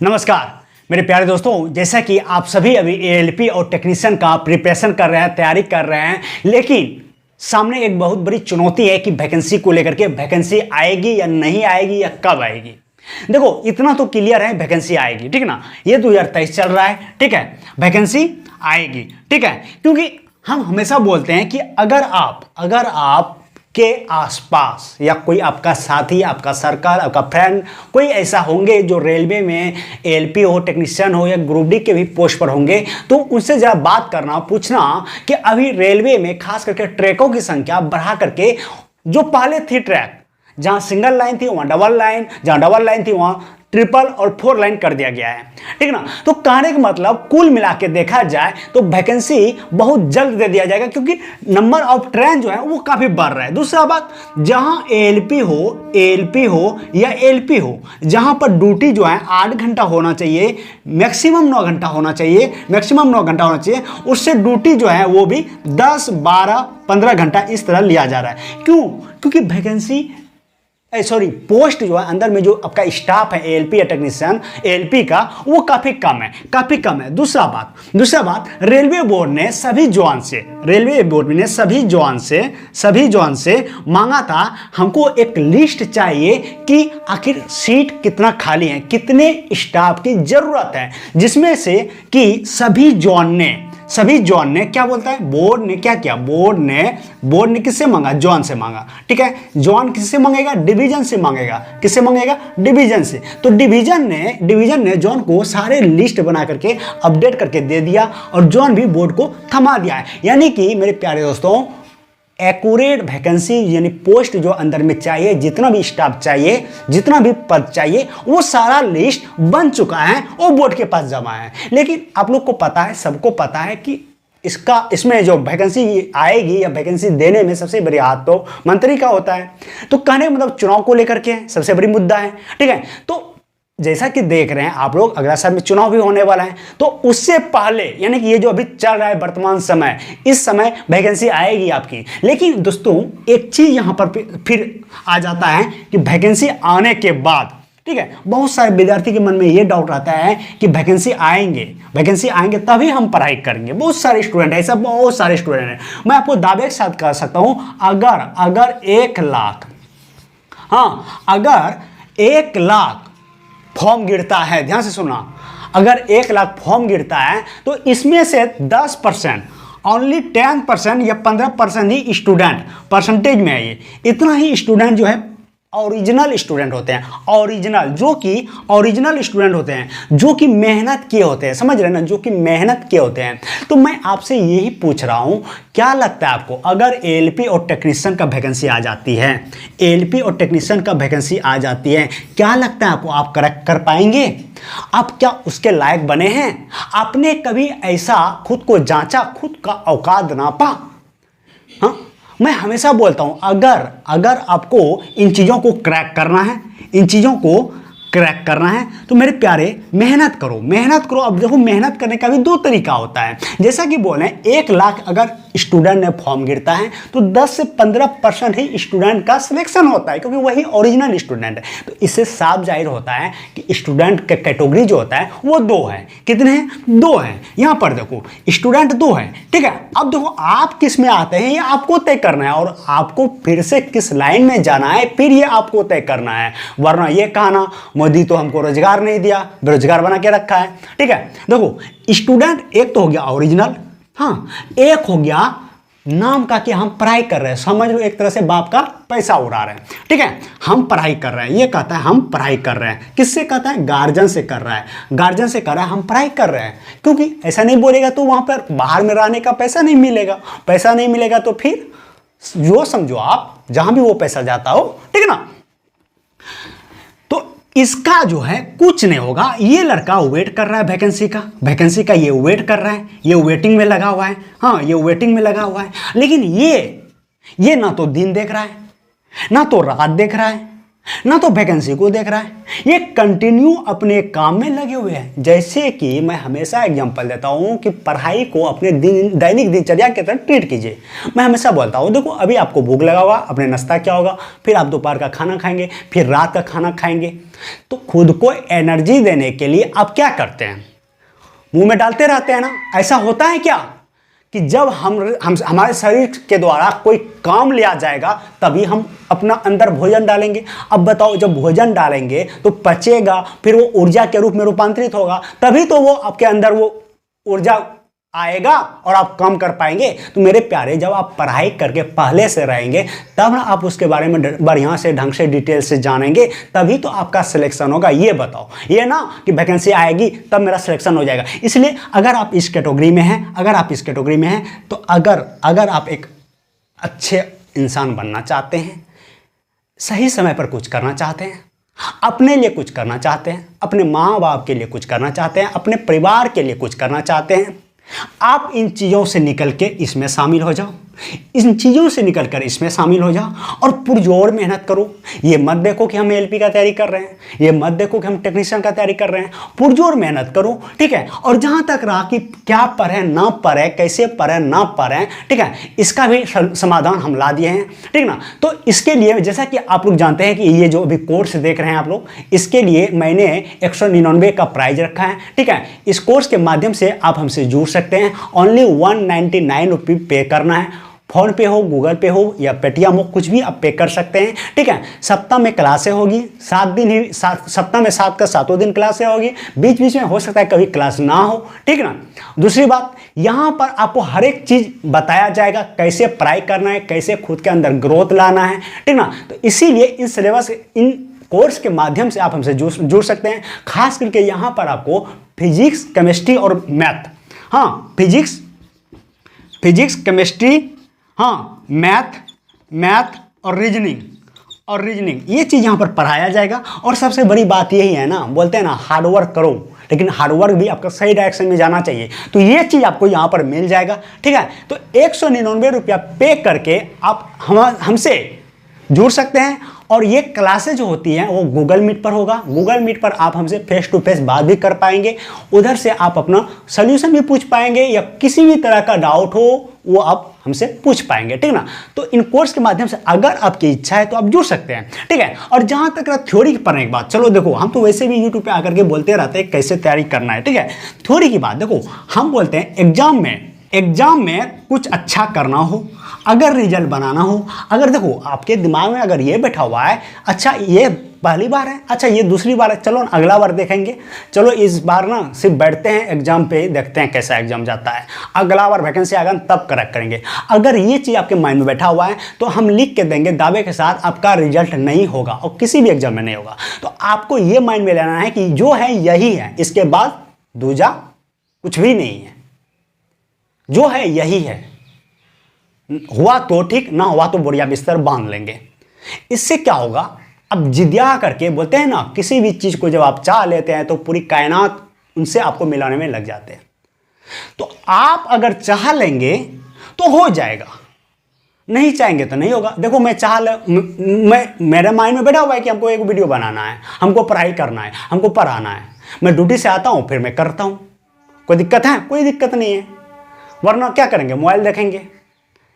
नमस्कार मेरे प्यारे दोस्तों, जैसा कि आप सभी अभी एएलपी और टेक्नीशियन का प्रिपरेशन कर रहे हैं, तैयारी कर रहे हैं, लेकिन सामने एक बहुत बड़ी चुनौती है कि वैकेंसी को लेकर के वैकेंसी आएगी या नहीं आएगी या कब आएगी। देखो इतना तो क्लियर है, वैकेंसी आएगी, ठीक है ना। ये 2023 चल रहा है, ठीक है, वैकेंसी आएगी, ठीक है। क्योंकि हम हमेशा बोलते हैं कि अगर आप के आसपास या कोई आपका साथी, आपका सर्कल, आपका फ्रेंड कोई ऐसा होंगे जो रेलवे में एएलपी हो, टेक्नीशियन हो या ग्रुप डी के भी पोस्ट पर होंगे, तो उनसे जरा बात करना, पूछना कि अभी रेलवे में खास करके ट्रैकों की संख्या बढ़ा करके, जो पहले थी ट्रैक जहां सिंगल लाइन थी वहां डबल लाइन, जहां डबल लाइन थी वहां ट्रिपल और 4 लाइन कर दिया गया है, ठीक है ना। तो कहने का मतलब कुल मिला के देखा जाए तो वैकेंसी बहुत जल्द दे दिया जाएगा, क्योंकि नंबर ऑफ ट्रेन जो है वो काफी बढ़ रहा है। दूसरा बात, जहां एएलपी हो या एलपी हो, जहां पर ड्यूटी जो है 8 घंटा होना चाहिए, मैक्सिमम 9 घंटा होना चाहिए, उससे ड्यूटी जो है वो भी 10, 12, 15 घंटा इस तरह लिया जा रहा है। क्यों? क्योंकि वैकेंसी पोस्ट जो है अंदर में जो आपका स्टाफ है एएलपी या टेक्नीशियन एएलपी का, वो काफी कम है। दूसरा बात, रेलवे बोर्ड ने सभी जवान से मांगा था, हमको एक लिस्ट चाहिए कि आखिर सीट कितना खाली है, कितने स्टाफ की जरूरत है, जिसमें से कि सभी जॉन ने क्या बोलता है, बोर्ड ने क्या किया, बोर्ड ने किससे मांगा, जॉन से मांगा, ठीक है। जॉन किससे मांगेगा, डिवीजन से मांगेगा, किससे मांगेगा, डिवीजन से। तो डिवीजन ने जॉन को सारे लिस्ट बना करके अपडेट करके दे दिया और जॉन भी बोर्ड को थमा दिया है। यानी कि मेरे प्यारे दोस्तों, एक्यूरेट वैकेंसी यानी पोस्ट जो अंदर में चाहिए, जितना भी स्टाफ चाहिए, जितना भी पद चाहिए, वो सारा लिस्ट बन चुका है और बोर्ड के पास जमा है। लेकिन आप लोग को पता है, सबको पता है कि इसमें जो वैकेंसी आएगी या वैकेंसी देने में सबसे बड़ी हाथ तो मंत्री का होता है। तो कहने का मतलब चुनाव को लेकर के सबसे बड़ी मुद्दा है, ठीक है। तो जैसा कि देख रहे हैं आप लोग, अगला साल में चुनाव भी होने वाला है, तो उससे पहले यानी कि ये जो अभी चल रहा है वर्तमान समय, इस समय वैकेंसी आएगी आपकी। लेकिन दोस्तों एक चीज यहां पर फिर आ जाता है कि वैकेंसी आने के बाद, ठीक है, बहुत सारे विद्यार्थी के मन में ये डाउट आता है कि वैकेंसी आएंगे तभी हम पढ़ाई करेंगे। बहुत सारे स्टूडेंट हैं, मैं आपको दावे के साथ कह सकता हूं, अगर 1 लाख फॉर्म गिरता है, ध्यान से सुना, अगर 1 लाख फॉर्म गिरता है तो इसमें से 10%, ओनली 10% या 15% ही स्टूडेंट परसेंटेज में है। ये इतना ही स्टूडेंट जो है ओरिजिनल स्टूडेंट होते हैं, ओरिजिनल स्टूडेंट होते हैं, जो कि मेहनत किए होते हैं, समझ रहे हैं ना, जो कि मेहनत किए होते हैं। तो मैं आपसे यही पूछ रहा हूं, क्या लगता है आपको, अगर एएलपी और टेक्नीशियन का वैकेंसी आ जाती है, क्या लगता है आपको, आप करेक्ट कर पाएंगे? आप क्या उसके लायक बने हैं? आपने कभी ऐसा खुद को जांचा, खुद का औकात नापा? हाँ, मैं हमेशा बोलता हूं, अगर आपको इन चीजों को क्रैक करना है तो मेरे प्यारे मेहनत करो। अब देखो, मेहनत करने का भी 2 तरीका होता है। जैसा कि बोले 1 लाख अगर स्टूडेंट ने फॉर्म गिरता है तो 10 से 15% ही स्टूडेंट का सिलेक्शन होता है, क्योंकि वही ओरिजिनल स्टूडेंट है। तो इससे साफ जाहिर होता है कि स्टूडेंट का कैटेगरी जो होता है वो 2 है। कितने हैं? 2 हैं। यहां पर देखो स्टूडेंट 2 है, ठीक है। अब देखो आप किस में आते हैं ये आपको तय करना है, और आपको फिर से किस लाइन में जाना है फिर ये आपको तय करना है। वरना ये कहना मोदी तो हमको रोजगार नहीं दिया, बेरोजगार बना के रखा है, ठीक है। देखो स्टूडेंट एक तो हो गया ओरिजिनल, हाँ, एक हो गया नाम का कि हम पढ़ाई कर रहे हैं, समझ लो एक तरह से बाप का पैसा उड़ा रहे हैं, ठीक है। हम पढ़ाई कर रहे हैं, ये कहता है हम पढ़ाई कर रहे हैं, किससे कहता है? गार्जियन से कर रहा है, हम पढ़ाई कर रहे हैं। क्योंकि ऐसा नहीं बोलेगा तो वहां पर बाहर में रहने का पैसा नहीं मिलेगा, तो फिर जो समझो आप, जहां भी वो पैसा जाता हो, ठीक है ना। इसका जो है कुछ नहीं होगा। ये लड़का वेट कर रहा है वैकेंसी का ये वेट कर रहा है, ये वेटिंग में लगा हुआ है, हाँ, ये वेटिंग में लगा हुआ है। लेकिन ये ना तो दिन देख रहा है, ना तो रात देख रहा है, ना तो वैकेंसी को देख रहा है, ये कंटिन्यू अपने काम में लगे हुए हैं। जैसे कि मैं हमेशा एग्जांपल देता हूं कि पढ़ाई को अपने दैनिक दिनचर्या के तरह ट्रीट कीजिए। मैं हमेशा बोलता हूं देखो अभी आपको भूख लगा होगा, अपने नाश्ता क्या होगा, फिर आप दोपहर का खाना खाएंगे, फिर रात का खाना खाएंगे। तो खुद को एनर्जी देने के लिए आप क्या करते हैं, मुंह में डालते रहते हैं ना। ऐसा होता है क्या कि जब हम हमारे शरीर के द्वारा कोई काम लिया जाएगा तभी हम अपना अंदर भोजन डालेंगे। अब बताओ जब भोजन डालेंगे तो पचेगा, फिर वो ऊर्जा के रूप में रूपांतरित होगा, तभी तो वो आपके अंदर वो ऊर्जा आएगा और आप काम कर पाएंगे। तो मेरे प्यारे जब आप पढ़ाई करके पहले से रहेंगे तब ना आप उसके बारे में बढ़िया से ढंग से डिटेल से जानेंगे, तभी तो आपका सिलेक्शन होगा। ये बताओ, ये ना कि वैकेंसी आएगी तब मेरा सिलेक्शन हो जाएगा। इसलिए अगर आप इस कैटेगरी में हैं, तो अगर आप एक अच्छे इंसान बनना चाहते हैं, सही समय पर कुछ करना चाहते हैं, अपने लिए कुछ करना चाहते हैं, अपने माँ बाप के लिए कुछ करना चाहते हैं, अपने परिवार के लिए कुछ करना चाहते हैं, आप इन चीज़ों से निकल के इसमें शामिल हो जाओ, इन चीज़ों से निकल कर इसमें शामिल हो जाओ और पुरजोर मेहनत करो। ये मत देखो कि हम एलपी का तैयारी कर रहे हैं, ये मत देखो कि हम टेक्नीशियन का तैयारी कर रहे हैं। पुरजोर मेहनत करो, ठीक है। और जहाँ तक रहा कि क्या पढ़ें ना पढ़ें, कैसे पढ़ें ना पढ़ें, ठीक है, इसका भी समाधान हम ला दिए हैं, ठीक ना। तो इसके लिए जैसा कि आप लोग जानते हैं कि ये जो अभी कोर्स देख रहे हैं आप लोग, इसके लिए मैंने 199 का प्राइज रखा है, ठीक है। इस कोर्स के माध्यम से आप हमसे जुड़ सकते हैं। ओनली 199 रुपये पे करना है। फोन पे हो, गूगल पे हो या पेटीएम हो, कुछ भी आप पे कर सकते हैं, ठीक है। सप्ताह में क्लासें होगी, 7 दिन ही, सप्ताह में 7 का 7 दिन क्लासें होगी। बीच बीच में हो सकता है कभी क्लास ना हो, ठीक ना। दूसरी बात, यहाँ पर आपको हर एक चीज़ बताया जाएगा, कैसे पढ़ाई करना है, कैसे खुद के अंदर ग्रोथ लाना है, ठीक ना। तो इसीलिए इन सिलेबस, इन कोर्स के माध्यम से आप हमसे जुड़ सकते हैं। खास करके यहाँ पर आपको फिजिक्स, केमिस्ट्री और मैथ, हाँ फिजिक्स, केमिस्ट्री, हाँ मैथ और रीजनिंग ये चीज़ यहाँ पर पढ़ाया जाएगा। और सबसे बड़ी बात यही है ना, बोलते हैं ना हार्डवर्क करो, लेकिन हार्डवर्क भी आपका सही डायरेक्शन में जाना चाहिए। तो ये चीज़ आपको यहाँ पर मिल जाएगा, ठीक है। तो 199 रुपया पे करके आप हमसे जुड़ सकते हैं। और ये क्लासेज जो होती हैं वो गूगल मीट पर होगा। गूगल मीट पर आप हमसे फेस टू फेस बात भी कर पाएंगे, उधर से आप अपना सोल्यूशन भी पूछ पाएंगे, या किसी भी तरह का डाउट हो वो आप हमसे पूछ पाएंगे, ठीक ना। तो इन कोर्स के माध्यम से अगर आपकी इच्छा है तो आप जुड़ सकते हैं, ठीक है। और जहां तक रहा थ्योरी पढ़ने की बात, चलो देखो हम तो वैसे भी यूट्यूब पे आकर के बोलते रहते हैं कैसे तैयारी करना है, ठीक है। थ्योरी की बात देखो, हम बोलते हैं एग्जाम में कुछ अच्छा करना हो, अगर रिजल्ट बनाना हो, अगर देखो आपके दिमाग में अगर ये बैठा हुआ है, अच्छा ये पहली बार है, अच्छा ये दूसरी बार है, चलो अगला बार देखेंगे, चलो इस बार ना सिर्फ बैठते हैं एग्जाम पे, देखते हैं कैसा एग्जाम जाता है, अगला बार वैकेंसी आएगा तब करेक्ट करेंगे। अगर ये चीज़ आपके माइंड में बैठा हुआ है तो हम लिख के देंगे दावे के साथ, आपका रिजल्ट नहीं होगा और किसी भी एग्जाम में नहीं होगा। तो आपको ये माइंड में लेना है कि जो है यही है, इसके बाद दूजा कुछ भी नहीं है, जो है यही है। हुआ तो ठीक, ना हुआ तो बढ़िया बिस्तर बांध लेंगे। इससे क्या होगा, अब जिद्दिया करके बोलते हैं ना, किसी भी चीज को जब आप चाह लेते हैं तो पूरी कायनात उनसे आपको मिलाने में लग जाते हैं। तो आप अगर चाह लेंगे तो हो जाएगा, नहीं चाहेंगे तो नहीं होगा। देखो मैं मेरे माइंड में बैठा हुआ है कि हमको एक वीडियो बनाना है, हमको पढ़ाई करना है, हमको पढ़ाना है। मैं ड्यूटी से आता हूं फिर मैं करता हूं। कोई दिक्कत है? कोई दिक्कत नहीं है। वरना क्या करेंगे, मोबाइल देखेंगे,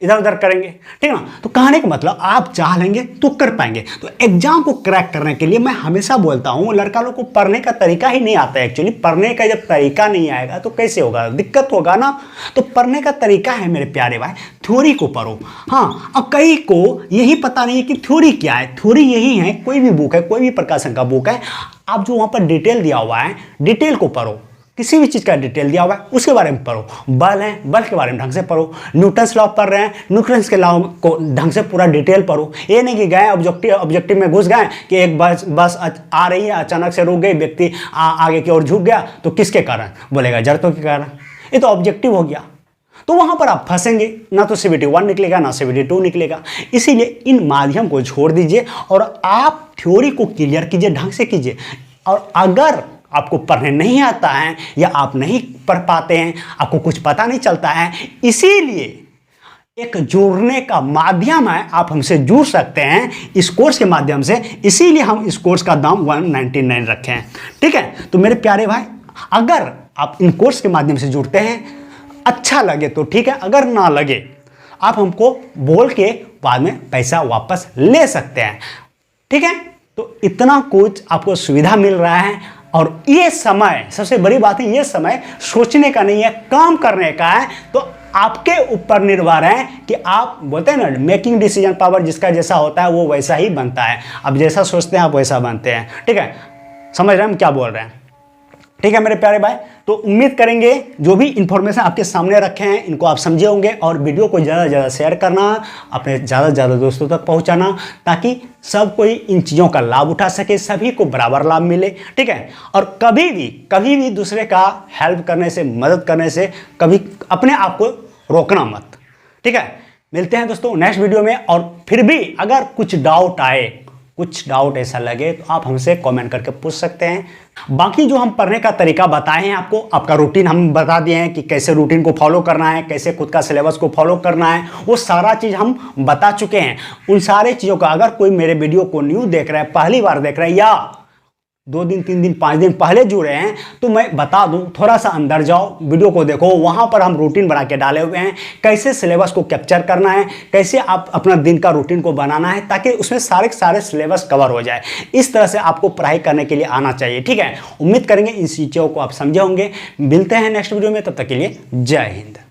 इधर उधर करेंगे, ठीक है ना। तो कहने का मतलब आप चाह लेंगे तो कर पाएंगे। तो एग्जाम को क्रैक करने के लिए मैं हमेशा बोलता हूं, लड़का लोग को पढ़ने का तरीका ही नहीं आता है। एक्चुअली पढ़ने का जब तरीका नहीं आएगा तो कैसे होगा, दिक्कत होगा ना। तो पढ़ने का तरीका है मेरे प्यारे भाई, थ्योरी को पढ़ो। हाँ, अब कई को यही पता नहीं है कि थ्योरी क्या है। थ्योरी यही है, कोई भी बुक है, कोई भी प्रकाशन का बुक है, आप जो वहां पर डिटेल दिया हुआ है, डिटेल को पढ़ो। किसी भी चीज़ का डिटेल दिया हुआ है उसके बारे में पढ़ो। बल है, बल के बारे में ढंग से पढ़ो। न्यूटन्स लॉ पढ़ रहे हैं, न्यूटन्स के लॉ को ढंग से पूरा डिटेल पढ़ो। ये नहीं कि गए ऑब्जेक्टिव में घुस गए कि एक बस आ रही है, अचानक से रुक गई, व्यक्ति आगे की ओर झुक गया, तो किसके कारण बोलेगा, जड़तों के कारण। ये तो ऑब्जेक्टिव हो गया, तो वहां पर आप फंसेंगे, ना तो CBT 1 निकलेगा ना CBT 2 निकलेगा। इसीलिए इन माध्यम को छोड़ दीजिए और आप थ्योरी को क्लियर कीजिए, ढंग से कीजिए। और अगर आपको पढ़ने नहीं आता है या आप नहीं पढ़ पाते हैं, आपको कुछ पता नहीं चलता है, इसीलिए एक जुड़ने का माध्यम है, आप हमसे जुड़ सकते हैं इस कोर्स के माध्यम से, इसीलिए हम इस कोर्स का दाम 199 रखे हैं। ठीक है, तो मेरे प्यारे भाई, अगर आप इन कोर्स के माध्यम से जुड़ते हैं, अच्छा लगे तो ठीक है, अगर ना लगे आप हमको बोल के बाद में पैसा वापस ले सकते हैं। ठीक है, तो इतना कुछ आपको सुविधा मिल रहा है। और ये समय, सबसे बड़ी बात है, ये समय सोचने का नहीं है, काम करने का है। तो आपके ऊपर निर्भर है कि आप बोलते हैं ना, मेकिंग डिसीजन पावर जिसका जैसा होता है वो वैसा ही बनता है। आप जैसा सोचते हैं आप वैसा बनते हैं। ठीक है, समझ रहे हैं हम क्या बोल रहे हैं? ठीक है मेरे प्यारे भाई, तो उम्मीद करेंगे जो भी इंफॉर्मेशन आपके सामने रखे हैं इनको आप समझे होंगे, और वीडियो को ज़्यादा से ज़्यादा शेयर करना, अपने ज़्यादा से ज़्यादा दोस्तों तक पहुंचाना, ताकि सब कोई इन चीज़ों का लाभ उठा सके, सभी को बराबर लाभ मिले। ठीक है, और कभी भी दूसरे का हेल्प करने से, मदद करने से कभी अपने आप को रोकना मत। ठीक है, मिलते हैं दोस्तों नेक्स्ट वीडियो में। और फिर भी अगर कुछ डाउट ऐसा लगे तो आप हमसे कमेंट करके पूछ सकते हैं। बाकी जो हम पढ़ने का तरीका बताए हैं आपको, आपका रूटीन हम बता दिए हैं कि कैसे रूटीन को फॉलो करना है, कैसे खुद का सिलेबस को फॉलो करना है, वो सारा चीज़ हम बता चुके हैं। उन सारे चीज़ों का अगर कोई मेरे वीडियो को न्यू देख रहा है, पहली बार देख रहा है, या 2 दिन 3 दिन 5 दिन पहले जुड़े हैं, तो मैं बता दूं, थोड़ा सा अंदर जाओ, वीडियो को देखो, वहां पर हम रूटीन बना के डाले हुए हैं, कैसे सिलेबस को कैप्चर करना है, कैसे आप अपना दिन का रूटीन को बनाना है, ताकि उसमें सारे सिलेबस कवर हो जाए। इस तरह से आपको पढ़ाई करने के लिए आना चाहिए। ठीक है, उम्मीद करेंगे इन चीज़ों को आप समझे होंगे। मिलते हैं नेक्स्ट वीडियो में, तब तक के लिए जय हिंद।